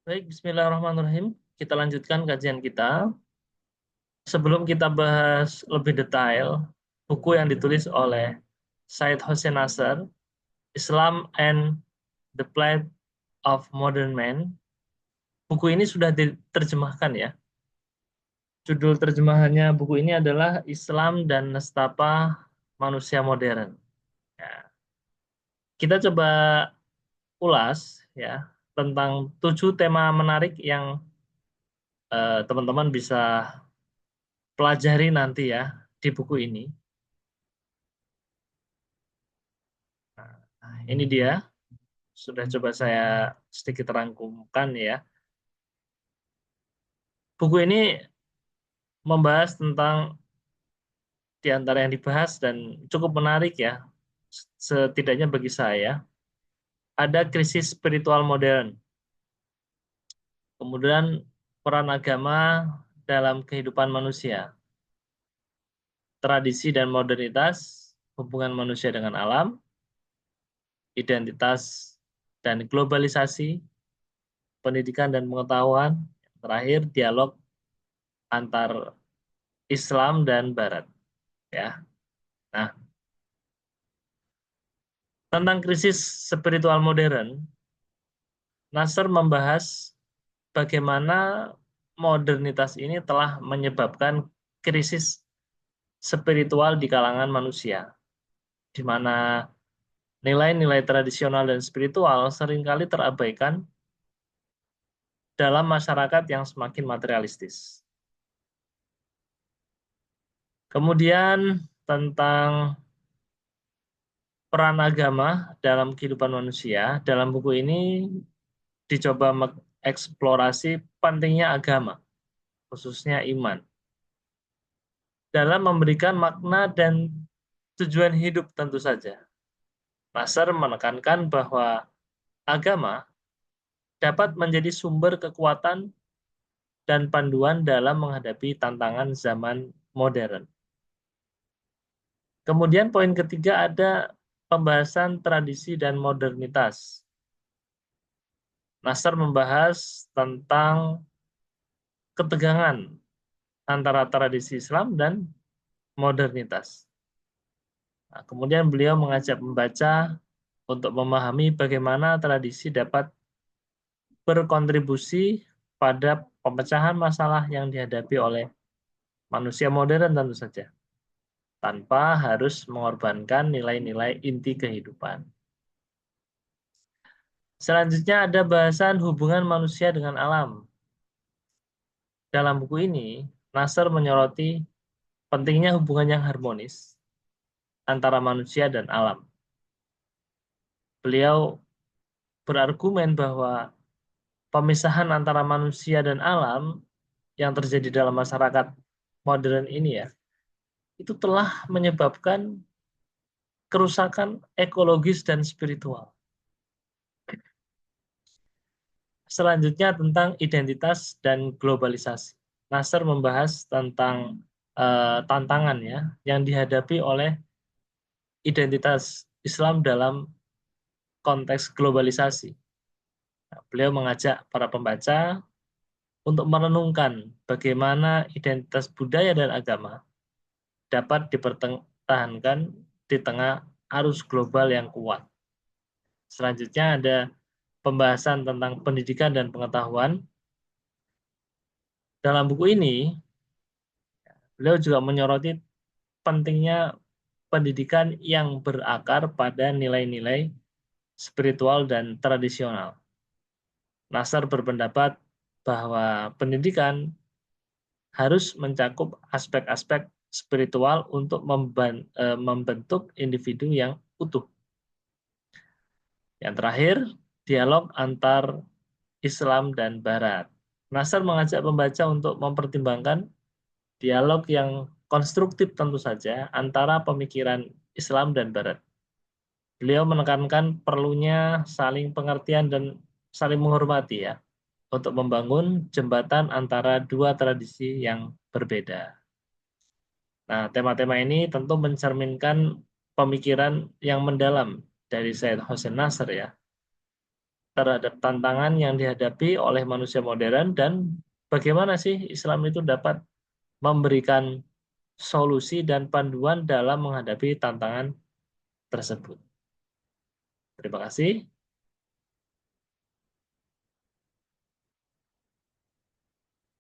Baik, bismillahirrahmanirrahim. Kita lanjutkan kajian kita. Sebelum kita bahas lebih detail, buku yang ditulis oleh Said Hossein Nasr, Islam and the Plight of Modern Man. Buku ini sudah diterjemahkan ya. Judul terjemahannya buku ini adalah Islam dan Nestapa Manusia Modern. Ya. Kita coba ulas ya tentang 7 tema menarik yang teman-teman bisa pelajari nanti ya di buku ini. Nah, ini dia, sudah coba saya sedikit rangkumkan ya. Buku ini membahas tentang di antara yang dibahas dan cukup menarik ya, setidaknya bagi saya, ada krisis spiritual modern, kemudian peran agama dalam kehidupan manusia, tradisi dan modernitas, hubungan manusia dengan alam, identitas dan globalisasi, pendidikan dan pengetahuan, terakhir dialog antar Islam dan Barat ya. Nah, tentang krisis spiritual modern, Nasr membahas bagaimana modernitas ini telah menyebabkan krisis spiritual di kalangan manusia, di mana nilai-nilai tradisional dan spiritual seringkali terabaikan dalam masyarakat yang semakin materialistis. Kemudian tentang peran agama dalam kehidupan manusia, dalam buku ini dicoba mengeksplorasi pentingnya agama, khususnya iman, dalam memberikan makna dan tujuan hidup tentu saja. Nasr menekankan bahwa agama dapat menjadi sumber kekuatan dan panduan dalam menghadapi tantangan zaman modern. Kemudian poin ketiga ada pembahasan tradisi dan modernitas. Nasr membahas tentang ketegangan antara tradisi Islam dan modernitas. Nah, kemudian beliau mengajak membaca untuk memahami bagaimana tradisi dapat berkontribusi pada pemecahan masalah yang dihadapi oleh manusia modern tentu saja, tanpa harus mengorbankan nilai-nilai inti kehidupan. Selanjutnya ada bahasan hubungan manusia dengan alam. Dalam buku ini, Nasr menyoroti pentingnya hubungan yang harmonis antara manusia dan alam. Beliau berargumen bahwa pemisahan antara manusia dan alam yang terjadi dalam masyarakat modern ini ya, itu telah menyebabkan kerusakan ekologis dan spiritual. Selanjutnya tentang identitas dan globalisasi. Nasr membahas tentang tantangan ya yang dihadapi oleh identitas Islam dalam konteks globalisasi. Nah, beliau mengajak para pembaca untuk merenungkan bagaimana identitas budaya dan agama dapat dipertahankan di tengah arus global yang kuat. Selanjutnya ada pembahasan tentang pendidikan dan pengetahuan. Dalam buku ini, beliau juga menyoroti pentingnya pendidikan yang berakar pada nilai-nilai spiritual dan tradisional. Nasr berpendapat bahwa pendidikan harus mencakup aspek-aspek spiritual untuk membentuk individu yang utuh. Yang terakhir, dialog antar Islam dan Barat. Nasr mengajak pembaca untuk mempertimbangkan dialog yang konstruktif tentu saja antara pemikiran Islam dan Barat. Beliau menekankan perlunya saling pengertian dan saling menghormati ya, untuk membangun jembatan antara dua tradisi yang berbeda. Nah, tema-tema ini tentu mencerminkan pemikiran yang mendalam dari Said Hossein Nasr ya. terhadap tantangan yang dihadapi oleh manusia modern dan bagaimana sih Islam itu dapat memberikan solusi dan panduan dalam menghadapi tantangan tersebut. Terima kasih.